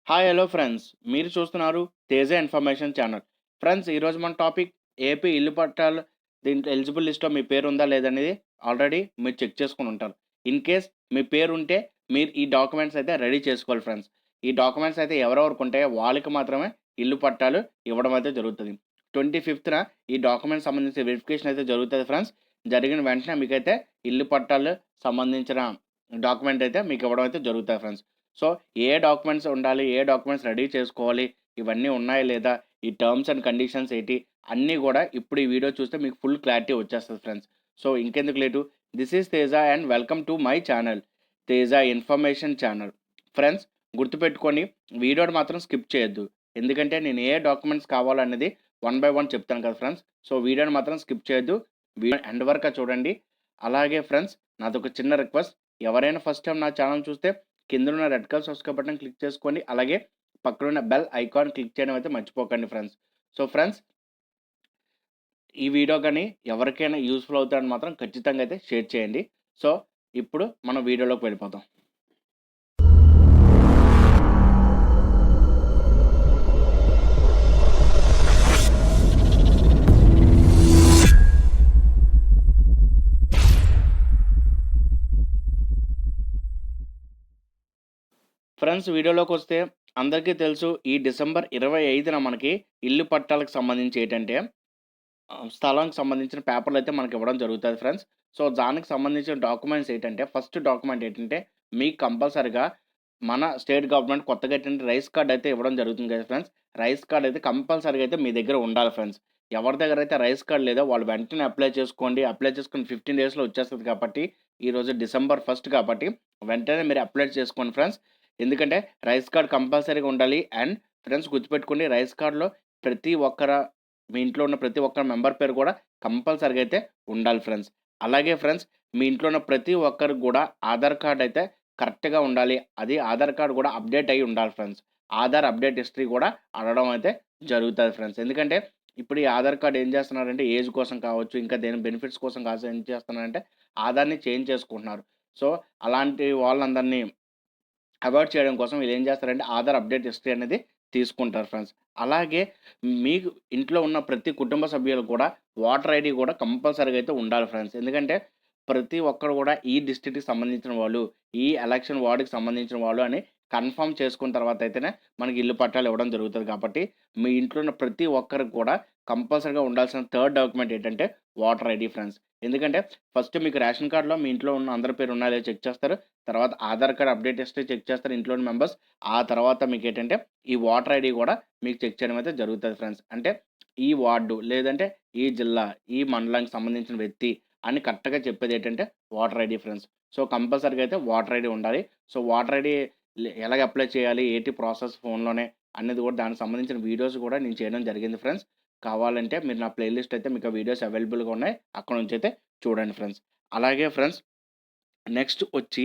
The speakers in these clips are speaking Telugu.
హాయ్ హలో ఫ్రెండ్స్, మీరు చూస్తున్నారు తేజ ఇన్ఫర్మేషన్ ఛానల్. ఫ్రెండ్స్, ఈరోజు మన టాపిక్ ఏపీ ఇల్లు పట్టాలు. దీంట్లో ఎలిజిబుల్ లిస్ట్లో మీ పేరు ఉందా లేదనేది ఆల్రెడీ మీరు చెక్ చేసుకొని ఉంటారు. ఇన్ కేస్ మీ పేరు ఉంటే మీరు ఈ డాక్యుమెంట్స్ అయితే రెడీ చేసుకోవాలి ఫ్రెండ్స్. ఈ డాక్యుమెంట్స్ అయితే ఎవరెవరికి ఉంటాయో వాళ్ళకి మాత్రమే ఇల్లు పట్టాలు ఇవ్వడం అయితే జరుగుతుంది. 25న ఈ డాక్యుమెంట్స్ సంబంధించిన వెరిఫికేషన్ అయితే జరుగుతుంది ఫ్రెండ్స్. జరిగిన వెంటనే మీకైతే ఇల్లు పట్టాలు సంబంధించిన డాక్యుమెంట్ అయితే మీకు ఇవ్వడం అయితే జరుగుతుంది ఫ్రెండ్స్. సో, ఏ డాక్యుమెంట్స్ ఉండాలి, ఏ డాక్యుమెంట్స్ రెడీ చేసుకోవాలి, ఇవన్నీ ఉన్నాయా లేదా, ఈ టర్మ్స్ అండ్ కండిషన్స్ ఏంటి, అన్నీ గూడా ఇప్పుడు ఈ వీడియో చూస్తే మీకు ఫుల్ క్లారిటీ వచ్చేస్తది ఫ్రెండ్స్. సో, ఇంకెందుకు late, this is Teja and welcome to my channel, Teja information channel. Friends, గుర్తుపెట్టుకొని వీడియోని మాత్రం స్కిప్ చేయొద్దు. ఎందుకంటే నేను ఏ డాక్యుమెంట్స్ కావాలనేది వన్ బై వన్ చెప్తాను కదా ఫ్రెండ్స్. సో, వీడియోని మాత్రం స్కిప్ చేయొద్దు. వీడియో ఎండ్ వరకు చూడండి. అలాగే ఫ్రెండ్స్, నాదొక చిన్న రిక్వెస్ట్, ఎవరైనా ఫస్ట్ టైం నా ఛానల్ చూస్తే కిందనున్న red colour subscribe button click చేసుకోండి. అలాగే పక్కనున్న బెల్ ఐకాన్ క్లిక్ చేయడం అయితే మర్చిపోకండి ఫ్రెండ్స్. సో ఫ్రెండ్స్, ఈ వీడియో కానీ ఎవరికైనా యూస్ఫుల్ అవుతాడని మాత్రం ఖచ్చితంగా అయితే షేర్ చేయండి. సో ఇప్పుడు మనం వీడియోలోకి వెళ్ళిపోతాం. ఫ్రెండ్స్, వీడియోలోకి వస్తే అందరికీ తెలుసు, ఈ డిసెంబర్ 25న మనకి ఇల్లు పట్టాలకు సంబంధించి ఏంటంటే స్థలానికి సంబంధించిన పేపర్లు అయితే మనకి ఇవ్వడం జరుగుతుంది ఫ్రెండ్స్. సో దానికి సంబంధించిన డాక్యుమెంట్స్ ఏంటంటే, ఫస్ట్ డాక్యుమెంట్ ఏంటంటే, మీకు కంపల్సరిగా మన స్టేట్ గవర్నమెంట్ కొత్తగా ఏంటంటే రైస్ కార్డ్ అయితే ఇవ్వడం జరుగుతుంది కదా ఫ్రెండ్స్. రైస్ కార్డ్ అయితే కంపల్సరీగా అయితే మీ దగ్గర ఉండాలి ఫ్రెండ్స్. ఎవరి దగ్గర అయితే రైస్ కార్డ్ లేదో వాళ్ళు వెంటనే అప్లై చేసుకోండి. అప్లై చేసుకుని 15 డేస్లో వచ్చేస్తుంది కాబట్టి, ఈరోజు డిసెంబర్ 1 కాబట్టి వెంటనే మీరు అప్లై చేసుకోండి ఫ్రెండ్స్. ఎందుకంటే రైస్ కార్డ్ కంపల్సరీగా ఉండాలి. అండ్ ఫ్రెండ్స్, గుర్తుపెట్టుకోండి, రైస్ కార్డ్లో ప్రతి ఒక్కర మీ ఇంట్లో ఉన్న ప్రతి ఒక్క మెంబర్ పేరు కూడా కంపల్సరీగా అయితే ఉండాలి ఫ్రెండ్స్. అలాగే ఫ్రెండ్స్, మీ ఇంట్లో ఉన్న ప్రతి ఒక్కరికి కూడా ఆధార్ కార్డ్ అయితే కరెక్ట్‌గా ఉండాలి. అది ఆధార్ కార్డ్ కూడా అప్డేట్ అయ్యి ఉండాలి ఫ్రెండ్స్. ఆధార్ అప్డేట్ హిస్టరీ కూడా అడగడం అయితే జరుగుతుంది ఫ్రెండ్స్. ఎందుకంటే ఇప్పుడు ఈ ఆధార్ కార్డ్ ఏం చేస్తున్నారంటే ఏజ్ కోసం కావచ్చు, ఇంకా దేని బెనిఫిట్స్ కోసం కావచ్చు, ఏం చేస్తున్నారంటే ఆధార్‌ని చేంజ్ చేసుకుంటున్నారు. సో అలాంటి వాళ్ళందరినీ అవాయిడ్ చేయడం కోసం వీళ్ళు ఏం చేస్తారంటే ఆధార్ అప్డేట్ హిస్టరీ అనేది తీసుకుంటారు ఫ్రెండ్స్. అలాగే మీకు ఇంట్లో ఉన్న ప్రతి కుటుంబ సభ్యులు కూడా ఓటర్ ఐడీ కూడా కంపల్సరీగా అయితే ఉండాలి ఫ్రెండ్స్. ఎందుకంటే ప్రతి ఒక్కరు కూడా ఈ డిస్ట్రిక్ట్‌కి సంబంధించిన వాళ్ళు, ఈ ఎలక్షన్ వార్డ్‌కి సంబంధించిన వాళ్ళు అని కన్ఫర్మ్ చేసుకున్న తర్వాత అయితేనే మనకి ఇల్లు పట్టాలు ఇవ్వడం జరుగుతది కాబట్టి, మీ ఇంట్లో ఉన్న ప్రతి ఒక్కరికి కూడా కంపల్సరీగా ఉండాల్సిన థర్డ్ డాక్యుమెంట్ ఏంటంటే ఓటర్ ఐడీ ఫ్రెండ్స్. ఎందుకంటే ఫస్ట్ మీకు రేషన్ కార్డ్‌లో మీ ఇంట్లో ఉన్న అందరి పేరు ఉన్నాయో లేదో చెక్ చేస్తారు. తర్వాత Aadhaar card update history check చేస్తారు ఇంట్లోని మెంబర్స్. ఆ తర్వాత మీకేంటంటే ఈ ఓటర్ ఐడీ కూడా మీకు చెక్ చేయడం అయితే జరుగుతది ఫ్రెండ్స్. అంటే ఈ వార్డు లేదంటే ఈ జిల్లా, ఈ మండలానికి సంబంధించిన వ్యక్తి అని కరెక్ట్‌గా చెప్పేదేంటంటే ఓటర్ ఐడీ ఫ్రెండ్స్. సో కంపల్సరీగా అయితే ఓటర్ ఐడీ ఉండాలి. సో ఓటర్ ఐడీ ఎలాగ అప్లై చేయాలి, ఏంటి ప్రాసెస్ ఫోన్‌లోనే అనేది కూడా దానికి సంబంధించిన వీడియోస్ కూడా నేను చేయడం జరిగింది ఫ్రెండ్స్. కావాలంటే మీరు నా ప్లేలిస్ట్ అయితే మీకు ఆ వీడియోస్ అవైలబుల్‌గా ఉన్నాయి. అక్కడ నుంచి అయితే చూడండి ఫ్రెండ్స్. అలాగే ఫ్రెండ్స్, నెక్స్ట్ వచ్చి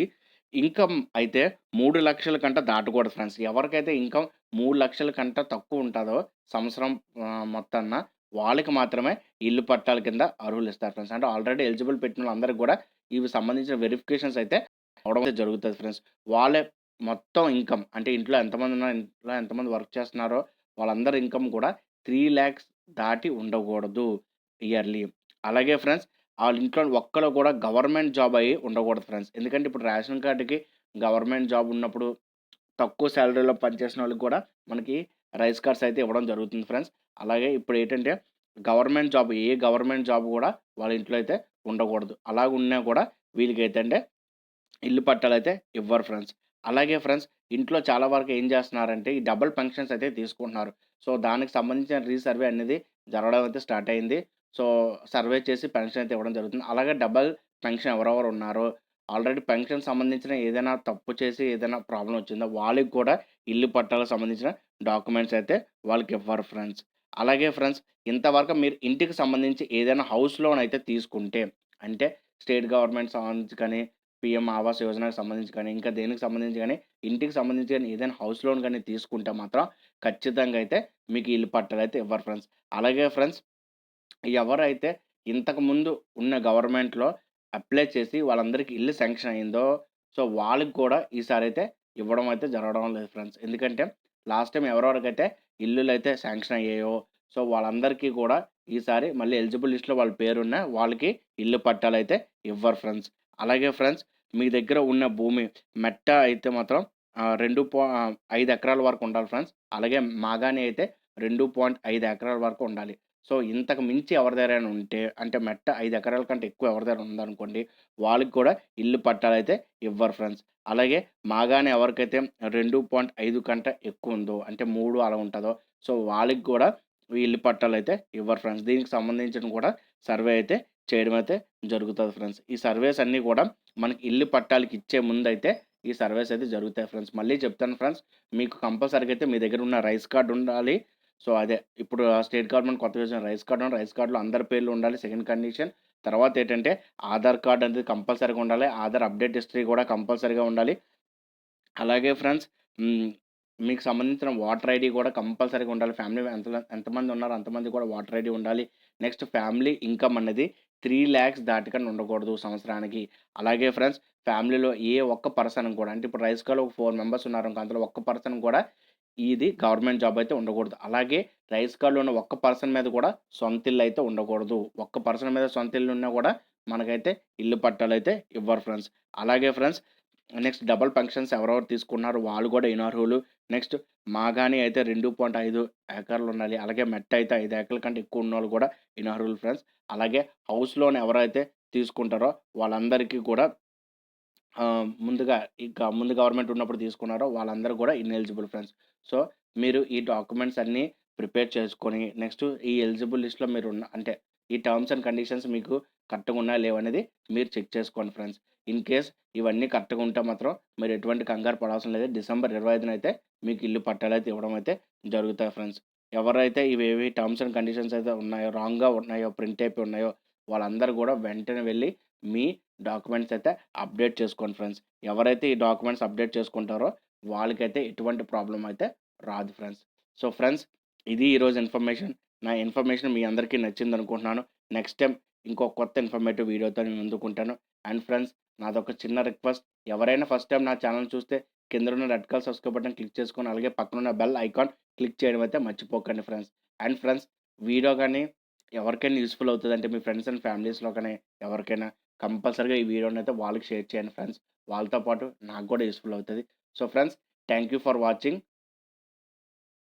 ఇన్‌కమ్ అయితే 3,00,000 కంటే దాటకూడదు ఫ్రెండ్స్. ఎవరికైతే ఇన్‌కమ్ 3,00,000 కంటే తక్కువ ఉంటదో సంవత్సరం మొత్తాన వాళ్ళకి మాత్రమే ఇల్లు పట్టాల కింద అర్హులిస్తారు ఫ్రెండ్స్. అంటే ఆల్రెడీ ఎలిజిబుల్ పెట్టినోళ్ళందరికి కూడా ఇవి సంబంధించిన వెరిఫికేషన్స్ అయితే అవ్వడం అయితే జరుగుతది ఫ్రెండ్స్. వాళ్ళే మొత్తం ఇన్‌కమ్ అంటే ఇంట్లో ఎంతమంది ఉన్నారు, ఇంట్లో ఎంతమంది వర్క్ చేస్తున్నారో వాళ్ళందరి ఇన్‌కమ్ కూడా 3,00,000 దాటి ఉండకూడదు ఇయర్లీ. అలాగే ఫ్రెండ్స్, ఆళ్ళ ఇంట్లో ఒక్కళ్ళు కూడా గవర్నమెంట్ జాబ్ అయ్యి ఉండకూడదు ఫ్రెండ్స్. ఎందుకంటే ఇప్పుడు రేషన్ కార్డ్‌కి గవర్నమెంట్ జాబ్ ఉన్నప్పుడు తక్కువ సాలరీలో పనిచేసిన వాళ్ళకి కూడా మనకి రైస్ కార్డ్స్ అయితే ఇవ్వడం జరుగుతుంది ఫ్రెండ్స్. అలాగే ఇప్పుడు ఏంటంటే గవర్నమెంట్ జాబ్, ఏ గవర్నమెంట్ జాబ్ కూడా వాళ్ళ ఇంట్లో అయితే ఉండకూడదు. అలాగున్నా కూడా వీళ్ళకైతే అంటే ఇల్లు పట్టాలైతే ఇవ్వరు ఫ్రెండ్స్. అలాగే ఫ్రెండ్స్, ఇంట్లో చాలా వరకు ఏం చేస్తున్నారంటే ఈ డబుల్ పెన్షన్స్ అయితే తీసుకుంటున్నారు. సో దానికి సంబంధించిన రీసర్వే అనేది జరగడం అయితే స్టార్ట్ అయింది. సో సర్వే చేసి పెన్షన్ అయితే ఇవ్వడం జరుగుతుంది. అలాగే డబుల్ పెన్షన్ ఎవరెవరు ఉన్నారో, ఆల్రెడీ పెన్షన్ సంబంధించిన ఏదైనా తప్పు చేసి ఏదైనా ప్రాబ్లమ్ వచ్చిందో వాళ్ళకి కూడా ఇల్లు పట్టాలకు సంబంధించిన డాక్యుమెంట్స్ అయితే వాళ్ళకి ఇవ్వరు ఫ్రెండ్స్. అలాగే ఫ్రెండ్స్, ఇంతవరకు మీరు ఇంటికి సంబంధించి ఏదైనా హౌస్ లోన్ అయితే తీసుకుంటే, అంటే స్టేట్ గవర్నమెంట్ సంబంధించి కానీ, పీఎం ఆవాస్ యోజనకు సంబంధించి కానీ, ఇంకా దేనికి సంబంధించి గానీ, ఇంటికి సంబంధించి గానీ ఏదైనా హౌస్ లోన్ గానీ తీసుకుంటే మాత్రం ఖచ్చితంగా అయితే మీకు ఇల్లు పట్టాలైతే ఇవ్వరు ఫ్రెండ్స్. అలాగే ఫ్రెండ్స్, ఎవరైతే ఇంతకుముందు ఉన్న గవర్నమెంట్‌లో అప్లై చేసి వాళ్ళందరికీ ఇల్లు శాంక్షన్ అయిందో, సో వాళ్ళకి కూడా ఈసారైతే ఇవ్వడం అయితే జరగడం లేదు ఫ్రెండ్స్. ఎందుకంటే లాస్ట్ టైం ఎవరెవరికైతే ఇల్లులైతే శాంక్షన్ అయ్యాయో, సో వాళ్ళందరికీ కూడా ఈసారి మళ్ళీ ఎలిజిబుల్ లిస్ట్‌లో వాళ్ళ పేరున్న వాళ్ళకి ఇల్లు పట్టాలైతే ఇవ్వరు ఫ్రెండ్స్. అలాగే ఫ్రెండ్స్ మీ దగ్గర ఉన్న భూమి మెట్ట అయితే మాత్రం 5 ఎకరాల వరకు ఉండాలి ఫ్రెండ్స్. అలాగే మాగాణి అయితే 2.5 ఎకరాల వరకు ఉండాలి. సో ఇంతకు మించి ఎవరి దగ్గరైనా ఉంటే అంటే మెట్ట 5 ఎకరాల కంటే ఎక్కువ ఎవరి దగ్గర ఉందనుకోండి, వాళ్ళకి కూడా ఇల్లు పట్టాలైతే ఇవ్వరు ఫ్రెండ్స్. అలాగే మాగాణి ఎవరికైతే 2.5 కంటే ఎక్కువ ఉందో అంటే 3 అలా ఉంటదో, సో వాళ్ళకి కూడా ఈ ఇల్లు పట్టాలైతే ఇవ్వరు ఫ్రెండ్స్. దీనికి సంబంధించిన కూడా సర్వే అయితే చేయడం అయితే జరుగుతది ఫ్రెండ్స్. ఈ సర్వేస్ అన్నీ కూడా మనకి ఇల్లు పట్టాలకి ఇచ్చే ముందైతే ఈ సర్వేస్ అయితే జరుగుతాయి ఫ్రెండ్స్. మళ్ళీ చెప్తాను ఫ్రెండ్స్, మీకు కంపల్సరీగా అయితే మీ దగ్గర ఉన్న రైస్ కార్డ్ ఉండాలి. సో అదే ఇప్పుడు స్టేట్ గవర్నమెంట్ కొత్తగా వచ్చిన రైస్ కార్డ్ ఉంది. రైస్ కార్డ్‌లో అందరి పేర్లు ఉండాలి సెకండ్ కండిషన్. తర్వాత ఏంటంటే ఆధార్ కార్డ్ అనేది కంపల్సరీగా ఉండాలి. ఆధార్ అప్డేట్ హిస్టరీ కూడా కంపల్సరీగా ఉండాలి. అలాగే ఫ్రెండ్స్ మీకు సంబంధించిన ఓటర్ ఐడీ కూడా కంపల్సరీగా ఉండాలి. ఫ్యామిలీ ఎంతమంది ఉన్నారో అంతమంది కూడా ఓటర్ ఐడీ ఉండాలి. నెక్స్ట్ ఫ్యామిలీ ఇన్‌కమ్ అనేది 3,00,000 దాటకుండా ఉండకూడదు సంవత్సరానికి. అలాగే ఫ్రెండ్స్ ఫ్యామిలీలో ఏ ఒక్క పర్సన్ కూడా అంటే ఇప్పుడు రైస్ కార్డ్‌లో ఒక 4 మెంబర్స్ ఉన్నారనుకో అందులో ఒక్క పర్సన్ కూడా ఇది గవర్నమెంట్ జాబ్ అయితే ఉండకూడదు. అలాగే రైస్ కార్డ్‌లో ఉన్న ఒక్క పర్సన్ మీద కూడా సొంత ఇల్లు అయితే ఉండకూడదు. ఒక్క పర్సన్ మీద సొంత ఇల్లు ఉన్నా కూడా మనకైతే ఇల్లు పట్టాలైతే ఇవ్వరు ఫ్రెండ్స్. అలాగే ఫ్రెండ్స్ నెక్స్ట్ డబుల్ ఫంక్షన్స్ ఎవరెవరు తీసుకున్నారో వాళ్ళు కూడా ఇనర్హులు. నెక్స్ట్ మాగాణి అయితే 2.5 ఎకరాలు ఉండాలి. అలాగే మెట్ట అయితే 5 ఎకరాల కంటే ఎక్కువ ఉన్నోళ్ళు కూడా ఇనర్హులు ఫ్రెండ్స్. అలాగే హౌస్ లోన్ ఎవరైతే తీసుకుంటారో వాళ్ళందరికీ కూడా ముందు గవర్నమెంట్ ఉన్నప్పుడు తీసుకున్నారో వాళ్ళందరూ కూడా ఇనెలిజిబుల్ ఫ్రెండ్స్. సో, మీరు ఈ డాక్యుమెంట్స్ అన్నీ ప్రిపేర్ చేసుకొని నెక్స్ట్ ఈ ఎలిజిబుల్ లిస్ట్‌లో మీరున్న అంటే ఈ టర్మ్స్ అండ్ కండిషన్స్ మీకు కరెక్ట్‌గా ఉన్నాయా లేవా అనేది మీరు చెక్ చేసుకోండి ఫ్రెండ్స్. ఇన్ కేస్ ఇవన్నీ కరెక్ట్‌గా ఉంటే మాత్రం మీరు ఎటువంటి కంగారు పడాల్సిన లేదు. డిసెంబర్ 25న అయితే మీకు ఇల్లు పట్టాలైతే ఇవ్వడం అయితే జరుగుతాయి ఫ్రెండ్స్. ఎవరైతే ఇవేవి టర్మ్స్ అండ్ కండిషన్స్ అయితే ఉన్నాయో, రాంగ్‌గా ఉన్నాయో, ప్రింట్ అయిపోయి ఉన్నాయో వాళ్ళందరూ కూడా వెంటనే వెళ్లి మీ డాక్యుమెంట్స్ అయితే అప్డేట్ చేసుకోండి ఫ్రెండ్స్. ఎవరైతే ఈ డాక్యుమెంట్స్ అప్డేట్ చేసుకుంటారో వాళ్ళకైతే ఎటువంటి ప్రాబ్లమ్ అయితే రాదు ఫ్రెండ్స్. సో ఫ్రెండ్స్ ఇది ఈరోజు ఇన్ఫర్మేషన్. నా ఇన్ఫర్మేషన్ మీ అందరికీ నచ్చిందనుకుంటున్నాను. నెక్స్ట్ టైమ్ ఇంకో కొత్త ఇన్ఫర్మేటివ్ వీడియోతో నేను ముందుకుంటాను. అండ్ ఫ్రెండ్స్ నాదొక చిన్న రిక్వెస్ట్. ఎవరైనా ఫస్ట్ టైమ్ నా ఛానెల్ చూస్తే కిందనున్న red colour subscribe button click చేసుకొని అలాగే పక్కనున్న బెల్ ఐకాన్ క్లిక్ చేయడం అయితే మర్చిపోకండి ఫ్రెండ్స్. అండ్ ఫ్రెండ్స్ వీడియో గాని ఎవరికైనా యూజ్‌ఫుల్ అవుతదంటే మీ ఫ్రెండ్స్ అండ్ ఫ్యామిలీస్‌లో గాని ఎవరికైనా కంపల్సరీగా ఈ వీడియోనైతే వాళ్ళకి షేర్ చేయండి ఫ్రెండ్స్. వాళ్ళతో పాటు నాకు కూడా యూజ్‌ఫుల్ అవుతది. So friends thank you for watching.